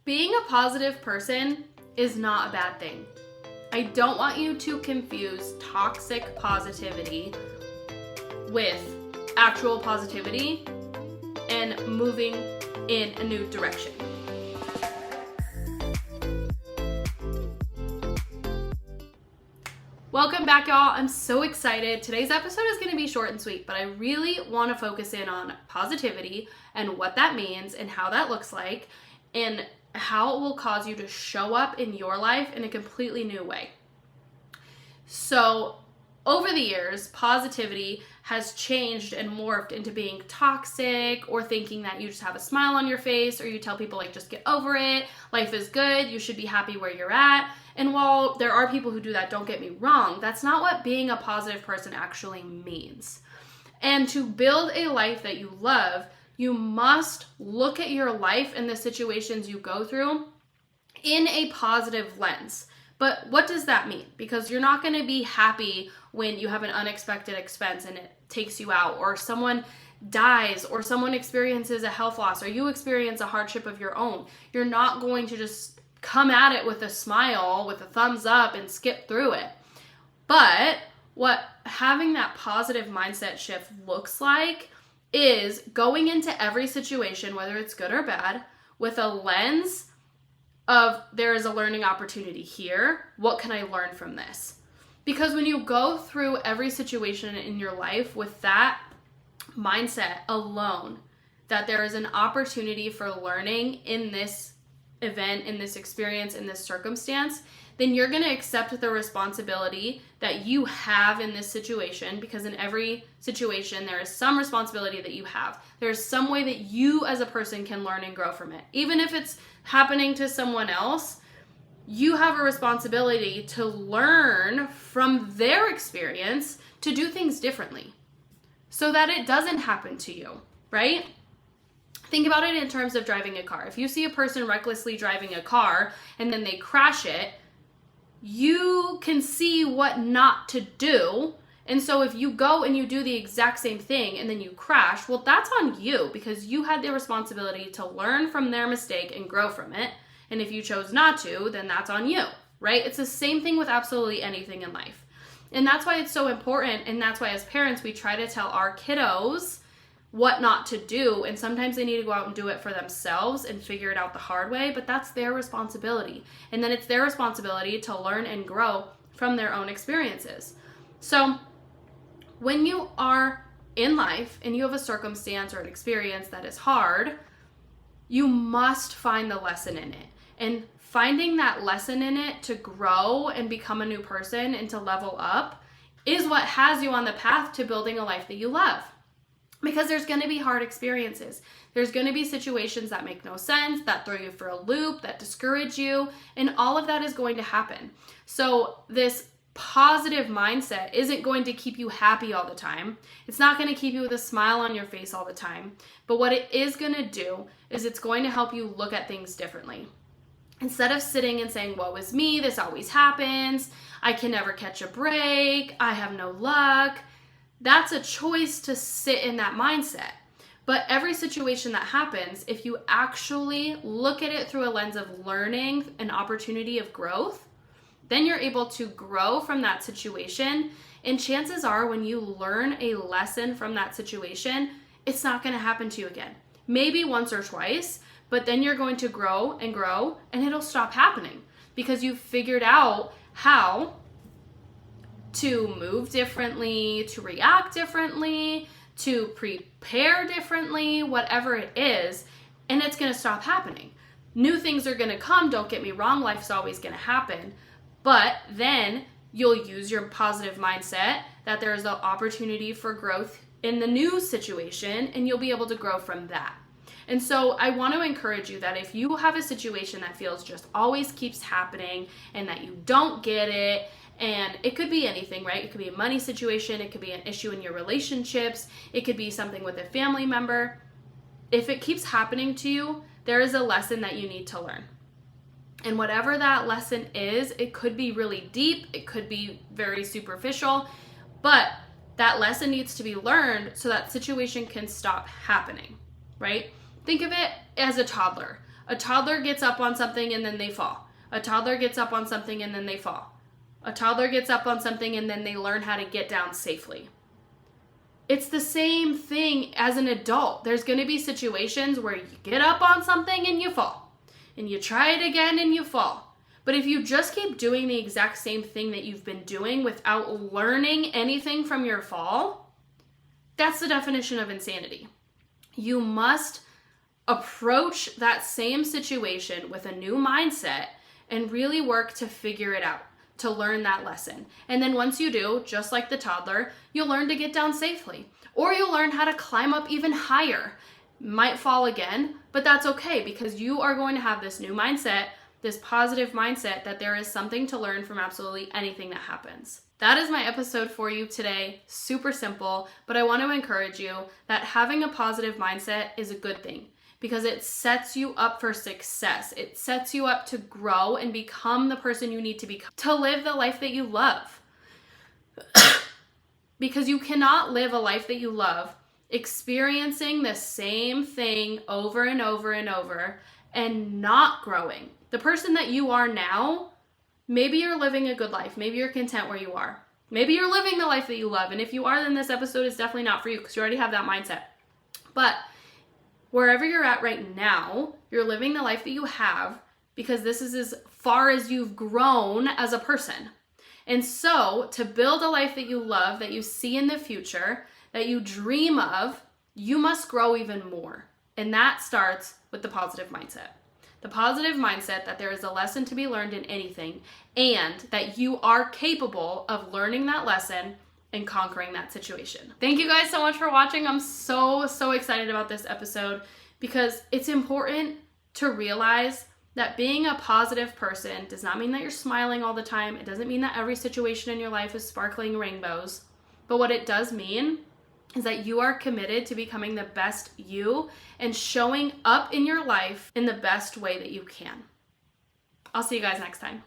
Being a positive person is not a bad thing. I don't want you to confuse toxic positivity with actual positivity and moving in a new direction. Welcome back, y'all. I'm so excited. Today's episode is going to be short and sweet, but I really want to focus in on positivity and what that means and how that looks like and how it will cause you to show up in your life in a completely new way. So, over the years, positivity has changed and morphed into being toxic or thinking that you just have a smile on your face or you tell people like, just get over it, life is good, you should be happy where you're at. And while there are people who do that, don't get me wrong, that's not what being a positive person actually means. And to build a life that you love, you must look at your life and the situations you go through in a positive lens. But what does that mean? Because you're not going to be happy when you have an unexpected expense and it takes you out, or someone dies, or someone experiences a health loss, or you experience a hardship of your own. You're not going to just come at it with a smile, with a thumbs up, and skip through it. But what having that positive mindset shift looks like is going into every situation, whether it's good or bad, with a lens of there is a learning opportunity here. What can I learn from this? Because when you go through every situation in your life with that mindset alone, that there is an opportunity for learning in this event, in this experience, in this circumstance, then you're going to accept the responsibility that you have in this situation, because in every situation there is some responsibility that you have. There's some way that you as a person can learn and grow from it. Even if it's happening to someone else, you have a responsibility to learn from their experience to do things differently so that it doesn't happen to you, right? Think about it in terms of driving a car. If you see a person recklessly driving a car and then they crash it, you can see what not to do. And so if you go and you do the exact same thing and then you crash, well, that's on you, because you had the responsibility to learn from their mistake and grow from it. And if you chose not to, then that's on you, right? It's the same thing with absolutely anything in life. And that's why it's so important. And that's why as parents, we try to tell our kiddos what not to do. And sometimes they need to go out and do it for themselves and figure it out the hard way, but that's their responsibility. And then it's their responsibility to learn and grow from their own experiences. So when you are in life and you have a circumstance or an experience that is hard, you must find the lesson in it. And finding that lesson in it to grow and become a new person and to level up is what has you on the path to building a life that you love. Because there's going to be hard experiences. There's going to be situations that make no sense, that throw you for a loop, that discourage you, and all of that is going to happen. So this positive mindset isn't going to keep you happy all the time. It's not going to keep you with a smile on your face all the time. But what it is going to do is it's going to help you look at things differently. Instead of sitting and saying, woe is me, this always happens, I can never catch a break, I have no luck. That's a choice to sit in that mindset. But every situation that happens, if you actually look at it through a lens of learning, an opportunity of growth, then you're able to grow from that situation. And chances are when you learn a lesson from that situation, it's not going to happen to you again. Maybe once or twice, but then you're going to grow, and it'll stop happening because you've figured out how to move differently, to react differently, to prepare differently, whatever it is, and it's going to stop happening. New things are going to come, don't get me wrong, life's always going to happen, but then you'll use your positive mindset that there's an opportunity for growth in the new situation, and you'll be able to grow from that. And so I want to encourage you that if you have a situation that feels just always keeps happening and that you don't get it, and it could be anything, right? It could be a money situation. It could be an issue in your relationships. It could be something with a family member. If it keeps happening to you, there is a lesson that you need to learn. And whatever that lesson is, it could be really deep. It could be very superficial. But that lesson needs to be learned so that situation can stop happening, right? Think of it as a toddler. A toddler gets up on something and then they fall. A toddler gets up on something and then they fall. A toddler gets up on something and then they learn how to get down safely. It's the same thing as an adult. There's going to be situations where you get up on something and you fall. And you try it again and you fall. But if you just keep doing the exact same thing that you've been doing without learning anything from your fall, that's the definition of insanity. You must approach that same situation with a new mindset and really work to figure it out, to learn that lesson. And then once you do, just like the toddler, you'll learn to get down safely. Or you'll learn how to climb up even higher. Might fall again, but that's okay because you are going to have this new mindset, this positive mindset that there is something to learn from absolutely anything that happens. That is my episode for you today. Super simple, but I want to encourage you that having a positive mindset is a good thing because it sets you up for success. It sets you up to grow and become the person you need to become, to live the life that you love. Because you cannot live a life that you love experiencing the same thing over and over and over and not growing. The person that you are now, maybe you're living a good life. Maybe you're content where you are. Maybe you're living the life that you love. And if you are, then this episode is definitely not for you because you already have that mindset. But wherever you're at right now, you're living the life that you have because this is as far as you've grown as a person. And so to build a life that you love, that you see in the future, that you dream of, you must grow even more. And that starts with the positive mindset. The positive mindset that there is a lesson to be learned in anything and that you are capable of learning that lesson and conquering that situation. Thank you guys so much for watching. I'm so excited about this episode because it's important to realize that being a positive person does not mean that you're smiling all the time. It doesn't mean that every situation in your life is sparkling rainbows. But what it does mean is that you are committed to becoming the best you and showing up in your life in the best way that you can. I'll see you guys next time.